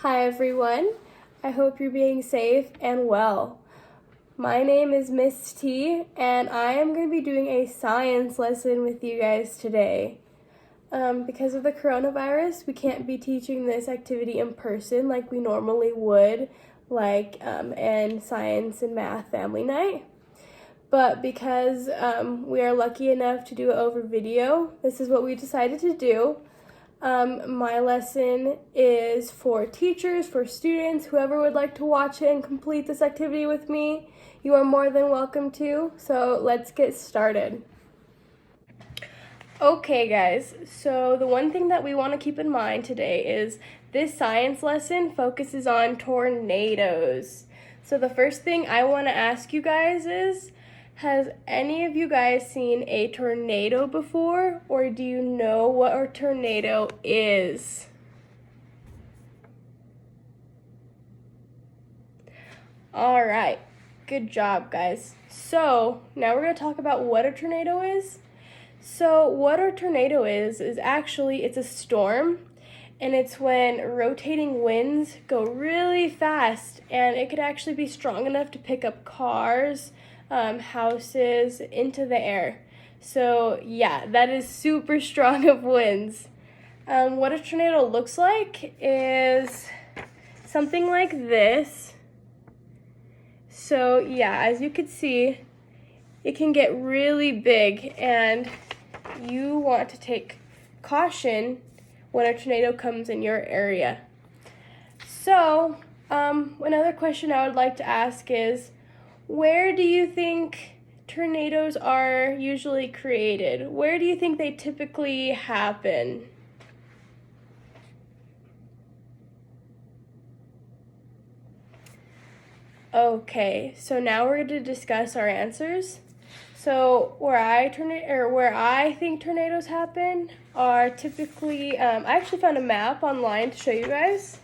Hi everyone, I hope you're being safe and well. My name is Miss T and I am going to be doing a science lesson with you guys today. Because of the coronavirus, we can't be teaching this activity in person like we normally would, like in science and math family night. But because we are lucky enough to do it over video, this is what we decided to do. My lesson is for teachers, for students, whoever would like to watch it and complete this activity with me. You are more than welcome to, so let's get started. Okay guys, so the one thing that we want to keep in mind today is this science lesson focuses on tornadoes. So the first thing I want to ask you guys is, has any of you guys seen a tornado before, or do you know what a tornado is? All right, good job guys. So now we're going to talk about what a tornado is. So what a tornado is actually it's a storm, and it's when rotating winds go really fast, and it could actually be strong enough to pick up cars, houses into the air. So yeah, that is super strong of winds. What a tornado looks like is something like this. So yeah, as you can see, it can get really big, and you want to take caution when a tornado comes in your area. So another question I would like to ask is, where do you think tornadoes are usually created? Where do you think they typically happen? Okay, so now we're going to discuss our answers. So where I think tornadoes happen are typically, I actually found a map online to show you guys.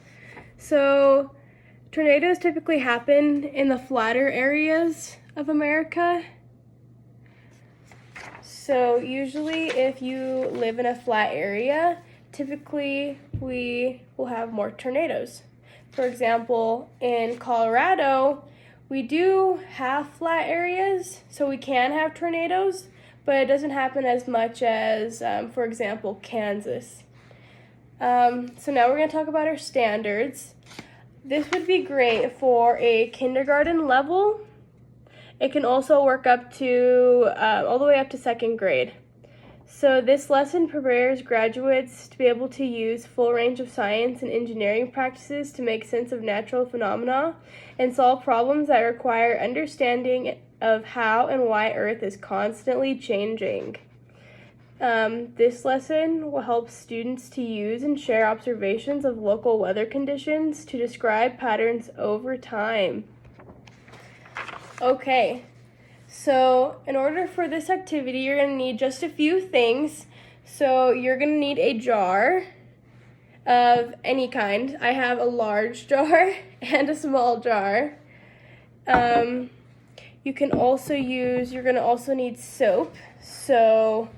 So tornadoes typically happen in the flatter areas of America. So usually if you live in a flat area, typically we will have more tornadoes. For example, in Colorado, we do have flat areas, so we can have tornadoes, but it doesn't happen as much as, for example, Kansas. So now we're going to talk about our standards. This would be great for a kindergarten level. It can also work up to all the way up to second grade. So this lesson prepares graduates to be able to use full range of science and engineering practices to make sense of natural phenomena and solve problems that require understanding of how and why Earth is constantly changing. This lesson will help students to use and share observations of local weather conditions to describe patterns over time. Okay. So in order for this activity, you're going to need just a few things. So you're going to need a jar of any kind. I have a large jar and a small jar. You're going to also need soap. So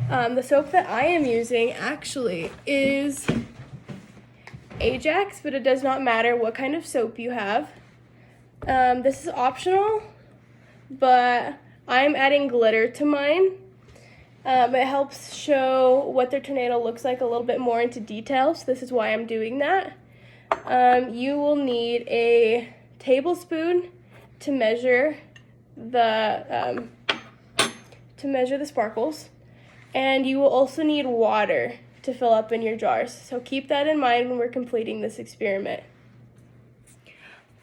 the soap that I am using actually is Ajax, but it does not matter what kind of soap you have. This is optional, but I'm adding glitter to mine. It helps show what the tornado looks like a little bit more into detail, so this is why I'm doing that. You will need a tablespoon to measure the sparkles, and you will also need water to fill up in your jars. So keep that in mind when we're completing this experiment.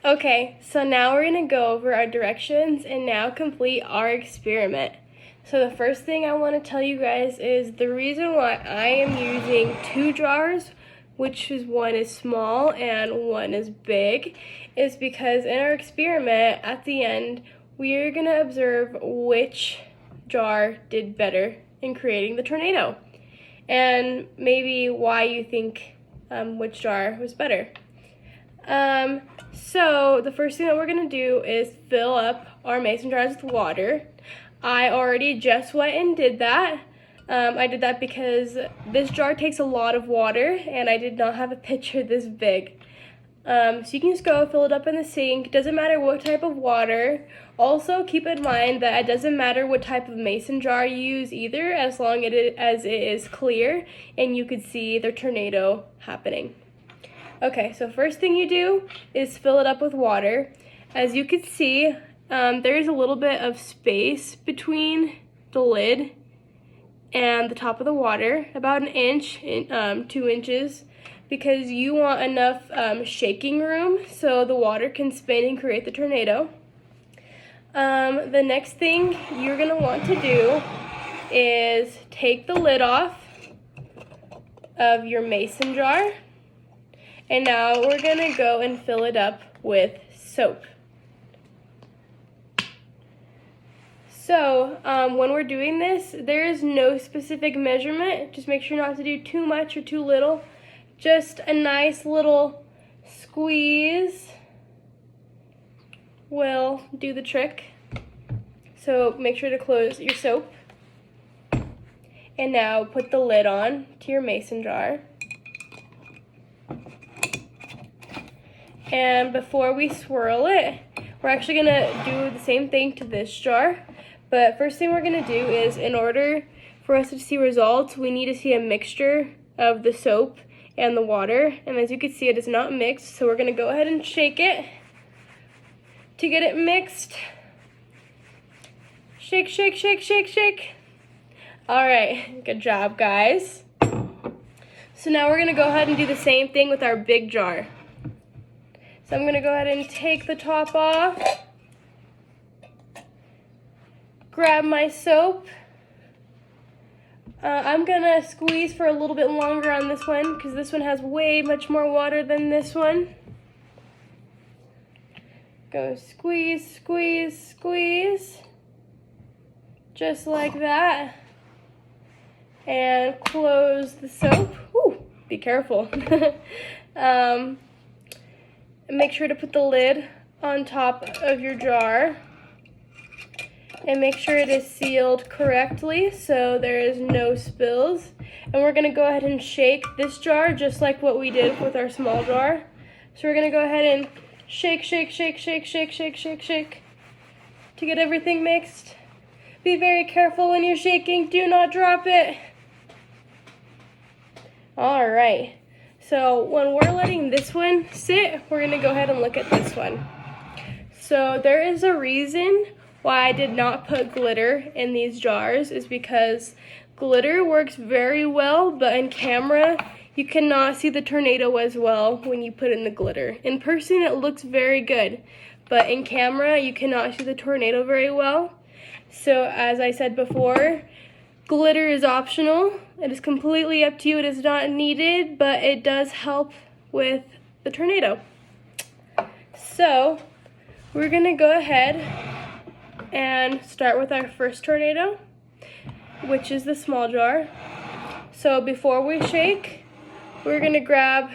Okay, so now we're going to go over our directions and now complete our experiment. So the first thing I want to tell you guys is the reason why I am using two jars, which is one is small and one is big, is because in our experiment at the end, we are going to observe which jar did better in creating the tornado, and maybe why you think which jar was better. So the first thing that we're going to do is fill up our mason jars with water. I already just went and did that. I did that because this jar takes a lot of water and I did not have a pitcher this big. So you can just go fill it up in the sink. Doesn't matter what type of water. Also, keep in mind that it doesn't matter what type of mason jar you use either, as long as it is clear and you could see the tornado happening. Okay, so first thing you do is fill it up with water. As you can see, there's a little bit of space between the lid and the top of the water, about an inch, 2 inches, because you want enough shaking room so the water can spin and create the tornado. The next thing you're gonna want to do is take the lid off of your mason jar, and now we're gonna go and fill it up with soap. So when we're doing this, there is no specific measurement. Just make sure not to do too much or too little. Just a nice little squeeze will do the trick. So make sure to close your soap. And now put the lid on to your mason jar. And before we swirl it, we're actually gonna do the same thing to this jar. But first thing we're gonna do is, in order for us to see results, we need to see a mixture of the soap and the water. And as you can see, it is not mixed, so we're gonna go ahead and shake it to get it mixed. Shake, shake, shake, shake, shake. All right, good job, guys. So now we're gonna go ahead and do the same thing with our big jar. So I'm gonna go ahead and take the top off, grab my soap. I'm gonna squeeze for a little bit longer on this one because this one has way much more water than this one. Go squeeze, squeeze, squeeze. Just like that. And close the soap. Ooh, be careful. Make sure to put the lid on top of your jar. And make sure it is sealed correctly so there is no spills. And we're gonna go ahead and shake this jar just like what we did with our small jar. So we're gonna go ahead and shake, shake, shake, shake, shake, shake, shake, shake to get everything mixed. Be very careful when you're shaking, do not drop it. All right, so when we're letting this one sit, we're gonna go ahead and look at this one. So there is a reason why I did not put glitter in these jars, is because glitter works very well, but in camera, you cannot see the tornado as well when you put in the glitter. In person, it looks very good, but in camera, you cannot see the tornado very well. So as I said before, glitter is optional. It is completely up to you. It is not needed, but it does help with the tornado. So we're gonna go ahead and start with our first tornado, which is the small jar. So before we shake, we're gonna grab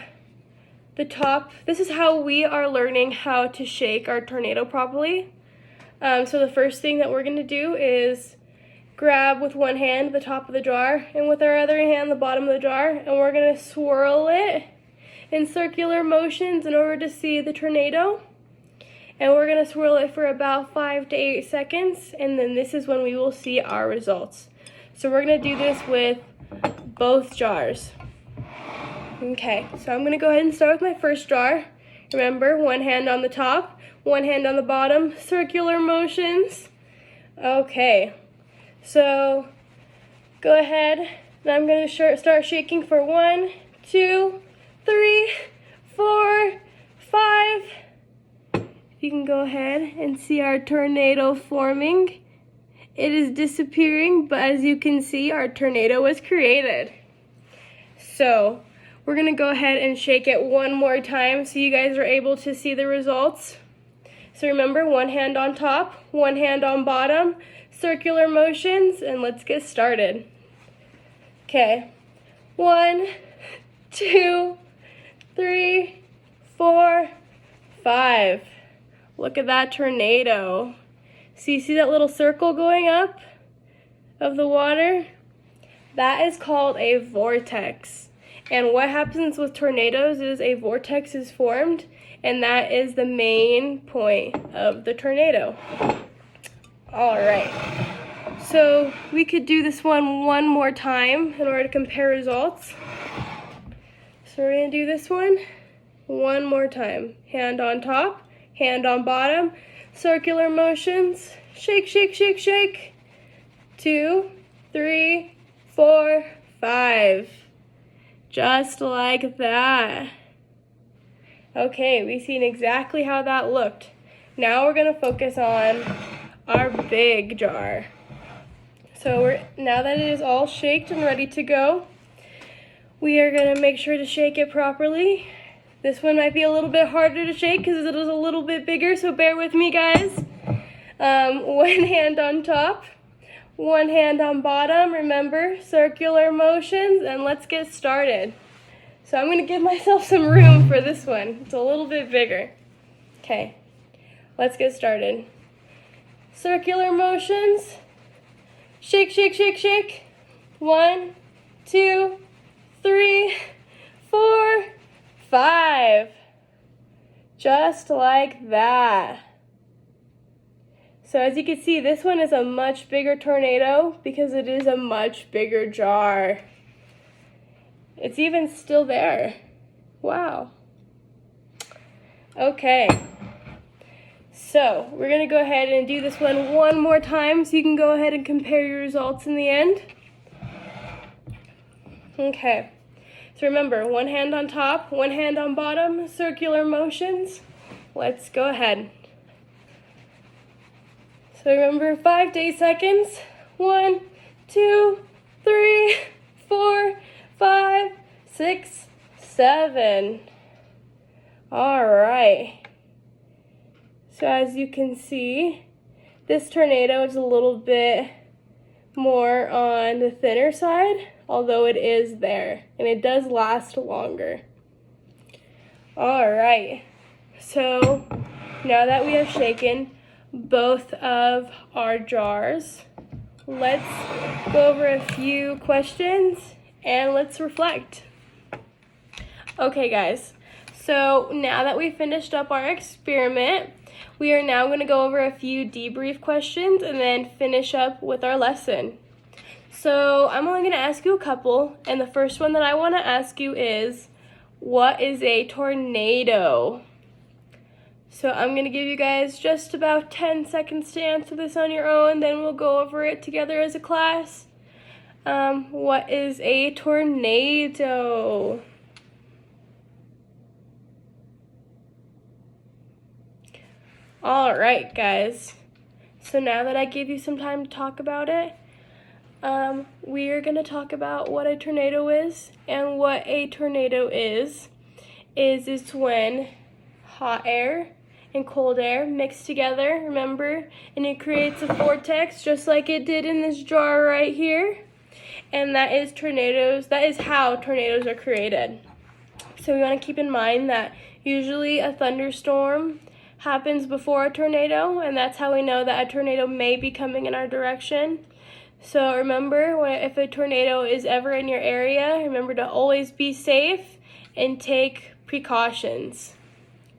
the top. This is how we are learning how to shake our tornado properly. So the first thing that we're gonna do is grab with one hand the top of the jar and with our other hand the bottom of the jar, and we're gonna swirl it in circular motions in order to see the tornado. And we're gonna swirl it for about 5 to 8 seconds, and then this is when we will see our results. So we're gonna do this with both jars. Okay, so I'm gonna go ahead and start with my first jar. Remember, one hand on the top, one hand on the bottom, circular motions. Okay, so go ahead, and I'm gonna start shaking for 1, 2, 3, 4, 5. You can go ahead and see our tornado forming. It is disappearing, but as you can see, our tornado was created. So we're gonna go ahead and shake it one more time so you guys are able to see the results. So remember, one hand on top, one hand on bottom, circular motions, and let's get started. Okay, 1, 2, 3, 4, 5. Look at that tornado. So you see that little circle going up of the water? That is called a vortex. And what happens with tornadoes is a vortex is formed, and that is the main point of the tornado. All right, so we could do this one more time in order to compare results. So we're gonna do this one more time. Hand on top, hand on bottom, circular motions, shake, shake, shake, shake. 2, 3, 4, 5. Just like that. Okay, we've seen exactly how that looked. Now we're gonna focus on our big jar. So now that it is all shaked and ready to go, we are gonna make sure to shake it properly. This one might be a little bit harder to shake because it is a little bit bigger, so bear with me, guys. One hand on top, one hand on bottom. Remember, circular motions, and let's get started. So I'm gonna give myself some room for this one. It's a little bit bigger. Okay, let's get started. Circular motions. Shake, shake, shake, shake. 1, 2, 3, 4, 5. Just like that. So as you can see, this one is a much bigger tornado because it is a much bigger jar. It's even still there. Wow. Okay. So we're gonna go ahead and do this one more time so you can go ahead and compare your results in the end. Okay. So remember, one hand on top, one hand on bottom, circular motions. Let's go ahead. So remember, 5 to 8 seconds. 1, 2, 3, 4, 5, 6, 7. All right. So as you can see, this tornado is a little bit more on the thinner side, although it is there, and it does last longer. All right. So now that we have shaken both of our jars, let's go over a few questions and let's reflect. Okay, guys, so now that we finished up our experiment, we are now going to go over a few debrief questions and then finish up with our lesson. So I'm only going to ask you a couple, and the first one that I want to ask you is, what is a tornado? So I'm going to give you guys just about 10 seconds to answer this on your own, then we'll go over it together as a class. What is a tornado? All right, guys. So now that I gave you some time to talk about it, we are going to talk about what a tornado is. And what a tornado is it's when hot air and cold air mix together, remember? And it creates a vortex just like it did in this jar right here. And that is tornadoes. That is how tornadoes are created. So we want to keep in mind that usually a thunderstorm happens before a tornado, and that's how we know that a tornado may be coming in our direction. So remember, if a tornado is ever in your area, remember to always be safe and take precautions.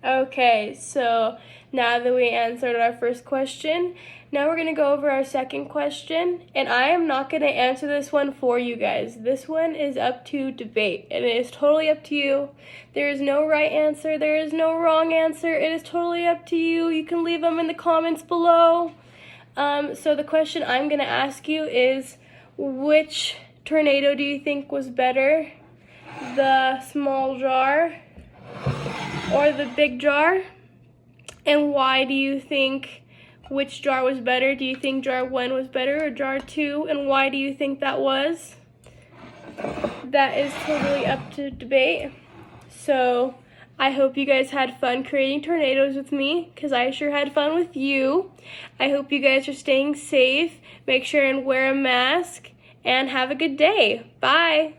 Okay, so now that we answered our first question, now we're going to go over our second question, and I am not going to answer this one for you guys. This one is up to debate, and it is totally up to you. There is no right answer. There is no wrong answer. It is totally up to you. You can leave them in the comments below. So the question I'm going to ask you is, which tornado do you think was better? The small jar or the big jar? And why do you think which jar was better? Do you think jar 1 was better or jar 2? And why do you think that was? That is totally up to debate. So I hope you guys had fun creating tornadoes with me, because I sure had fun with you. I hope you guys are staying safe. Make sure and wear a mask, and have a good day. Bye.